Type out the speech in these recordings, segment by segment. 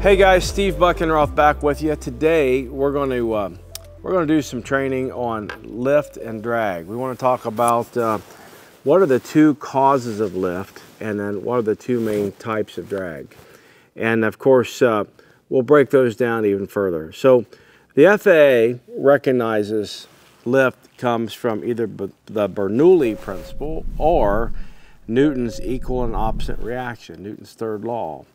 Hey guys, Steve Buchenroth back with you. Today we're going to do some training on lift and drag. We want to talk about what are the two causes of lift, and then what are the two main types of drag. And of course, we'll break those down even further. So the FAA recognizes lift comes from either the Bernoulli principle or Newton's equal and opposite reaction, Newton's third law.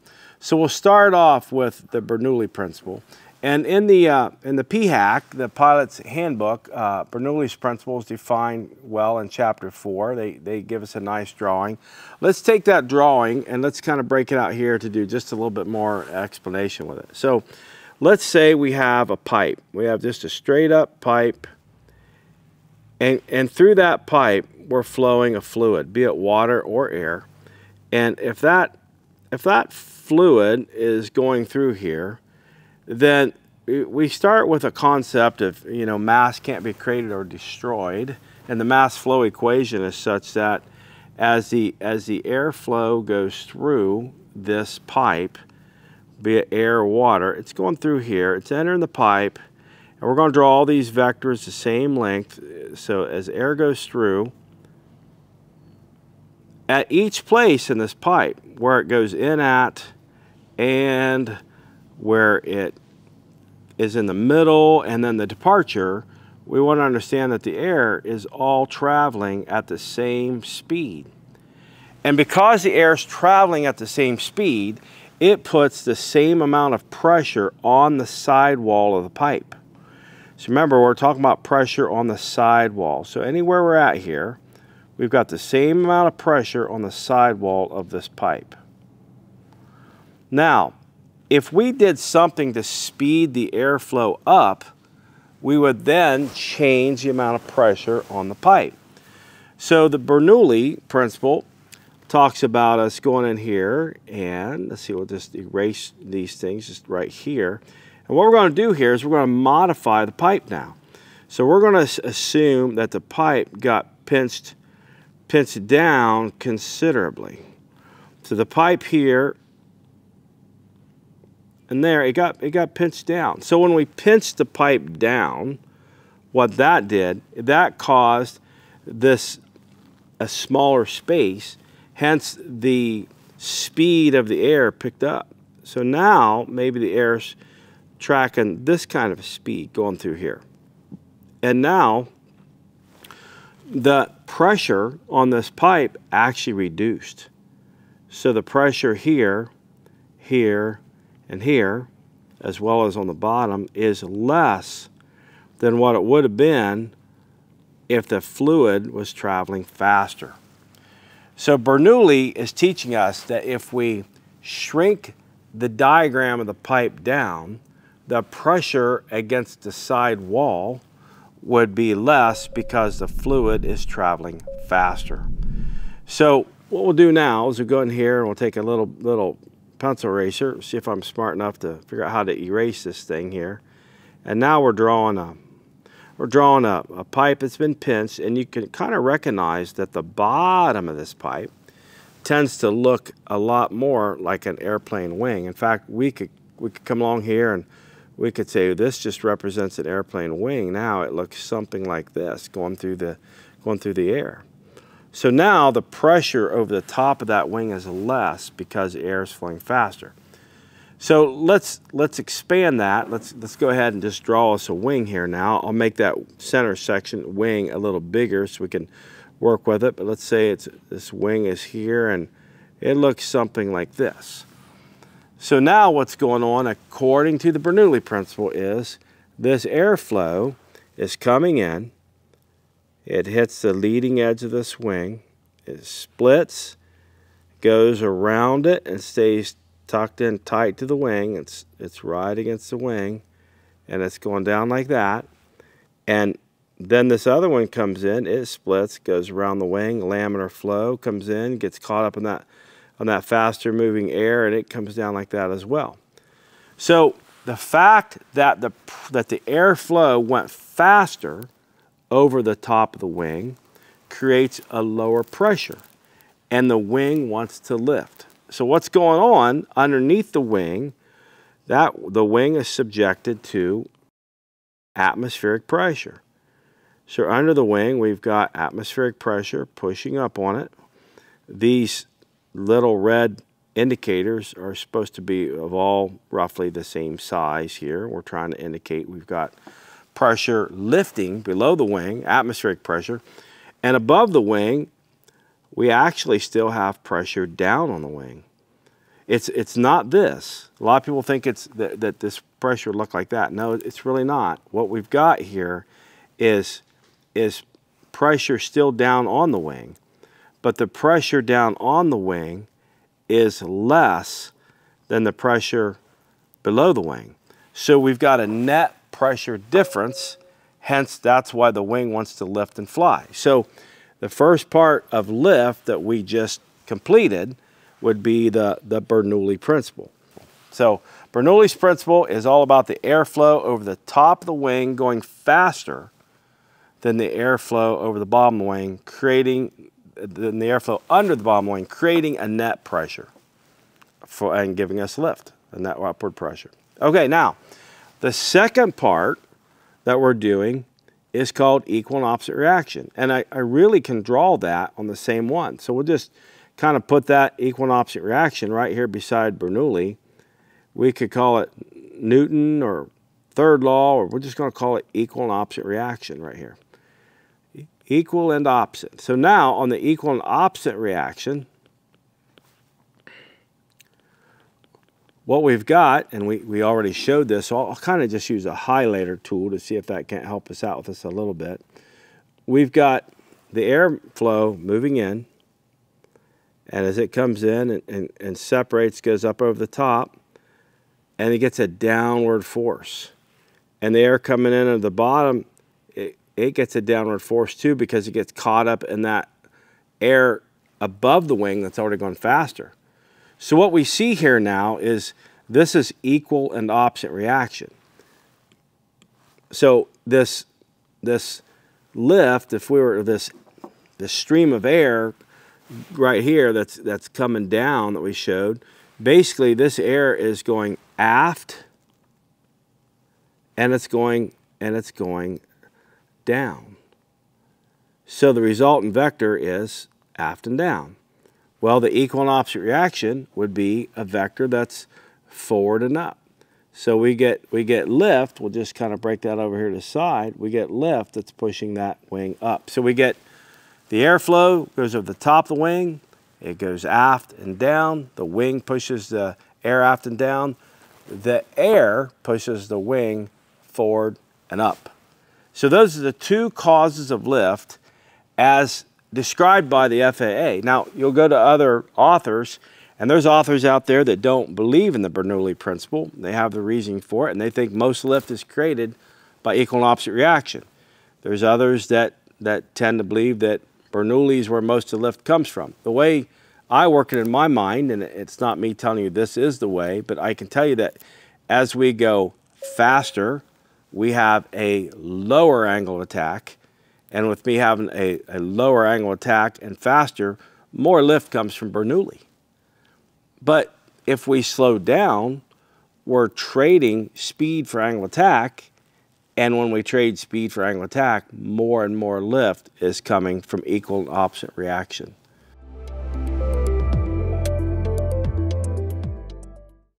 So we'll start off with the Bernoulli principle. And in the PHAC, the pilot's handbook, Bernoulli's principle is defined well in chapter 4. They give us a nice drawing. Let's take that drawing and let's kind of break it out here to do just a little bit more explanation with it. So let's say we have a pipe. We have just a straight up pipe, and through that pipe we're flowing a fluid, be it water or air. And if that fluid is going through here, then we start with a concept of, mass can't be created or destroyed, and the mass flow equation is such that as the airflow goes through this pipe, be it air or water, it's going through here, it's entering the pipe, and we're going to draw all these vectors the same length. So as air goes through, at each place in this pipe where it goes in at and where it is in the middle and then the departure, we want to understand that the air is all traveling at the same speed. And because the air is traveling at the same speed, it puts the same amount of pressure on the sidewall of the pipe. So remember, we're talking about pressure on the sidewall. So anywhere we're at here, we've got the same amount of pressure on the sidewall of this pipe. Now, if we did something to speed the airflow up, we would then change the amount of pressure on the pipe. So the Bernoulli principle talks about us going in here, and let's see, we'll just erase these things just right here. And what we're going to do here is we're going to modify the pipe now. So we're going to assume that the pipe got pinched down considerably. So the pipe here and there, it got pinched down. So when we pinched the pipe down, what that did, that caused a smaller space, hence the speed of the air picked up. So now maybe the air's tracking this kind of speed going through here. And now the pressure on this pipe actually reduced. So the pressure here, here, and here, as well as on the bottom, is less than what it would have been if the fluid was traveling faster. So Bernoulli is teaching us that if we shrink the diagram of the pipe down, the pressure against the side wall would be less because the fluid is traveling faster. So what we'll do now is we'll go in here and we'll take a little pencil eraser, see if I'm smart enough to figure out how to erase this thing here. And now we're drawing a pipe that's been pinched, and you can kind of recognize that the bottom of this pipe tends to look a lot more like an airplane wing. In fact, we could come along here and we could say this just represents an airplane wing. Now it looks something like this going through the air. So now the pressure over the top of that wing is less because the air is flowing faster. So let's expand that. Let's go ahead and just draw us a wing here now. I'll make that center section wing a little bigger so we can work with it. But let's say this wing is here and it looks something like this. So now what's going on, according to the Bernoulli principle, is this airflow is coming in. It hits the leading edge of this wing. It splits, goes around it, and stays tucked in tight to the wing. It's right against the wing, and it's going down like that. And then this other one comes in. It splits, goes around the wing. Laminar flow comes in, gets caught up in on that faster moving air, and it comes down like that as well. So the fact that the airflow went faster over the top of the wing creates a lower pressure, and the wing wants to lift. So what's going on underneath the wing, the wing is subjected to atmospheric pressure. So under the wing, we've got atmospheric pressure pushing up on it. These little red indicators are supposed to be of all roughly the same size here. We're trying to indicate we've got pressure lifting below the wing, atmospheric pressure, and above the wing, we actually still have pressure down on the wing. It's not this. A lot of people think it's that this pressure look like that. No, it's really not. What we've got here is pressure still down on the wing, but the pressure down on the wing is less than the pressure below the wing. So we've got a net pressure difference, hence that's why the wing wants to lift and fly. So the first part of lift that we just completed would be the Bernoulli principle. So Bernoulli's principle is all about the airflow over the top of the wing going faster than the airflow over the bottom of the wing, than the airflow under the bottom of the wing, creating a net pressure and giving us lift, a net upward pressure. Okay, now, the second part that we're doing is called equal and opposite reaction. And I really can draw that on the same one. So we'll just kind of put that equal and opposite reaction right here beside Bernoulli. We could call it Newton or third law, or we're just going to call it equal and opposite reaction right here. Equal and opposite. So now on the equal and opposite reaction, what we've got, and we already showed this, so I'll kind of just use a highlighter tool to see if that can't help us out with this a little bit. We've got the airflow moving in, and as it comes in and separates, goes up over the top, and it gets a downward force. And the air coming in at the bottom, it gets a downward force too, because it gets caught up in that air above the wing that's already gone faster. So what we see here now is this is equal and opposite reaction. So this lift, if we were this stream of air right here that's coming down that we showed, basically this air is going aft and it's going down. So the resultant vector is aft and down. Well, the equal and opposite reaction would be a vector that's forward and up. So we get lift. We'll just kind of break that over here to the side. We get lift that's pushing that wing up. So we get the airflow goes over the top of the wing. It goes aft and down. The wing pushes the air aft and down. The air pushes the wing forward and up. So those are the two causes of lift as described by the FAA. Now, you'll go to other authors, and there's authors out there that don't believe in the Bernoulli principle. They have the reasoning for it, and they think most lift is created by equal and opposite reaction. There's others that tend to believe that Bernoulli is where most of the lift comes from. The way I work it in my mind, and it's not me telling you this is the way, but I can tell you that as we go faster, we have a lower angle of attack. And with me having a lower angle attack and faster, more lift comes from Bernoulli. But if we slow down, we're trading speed for angle attack. And when we trade speed for angle attack, more and more lift is coming from equal and opposite reaction.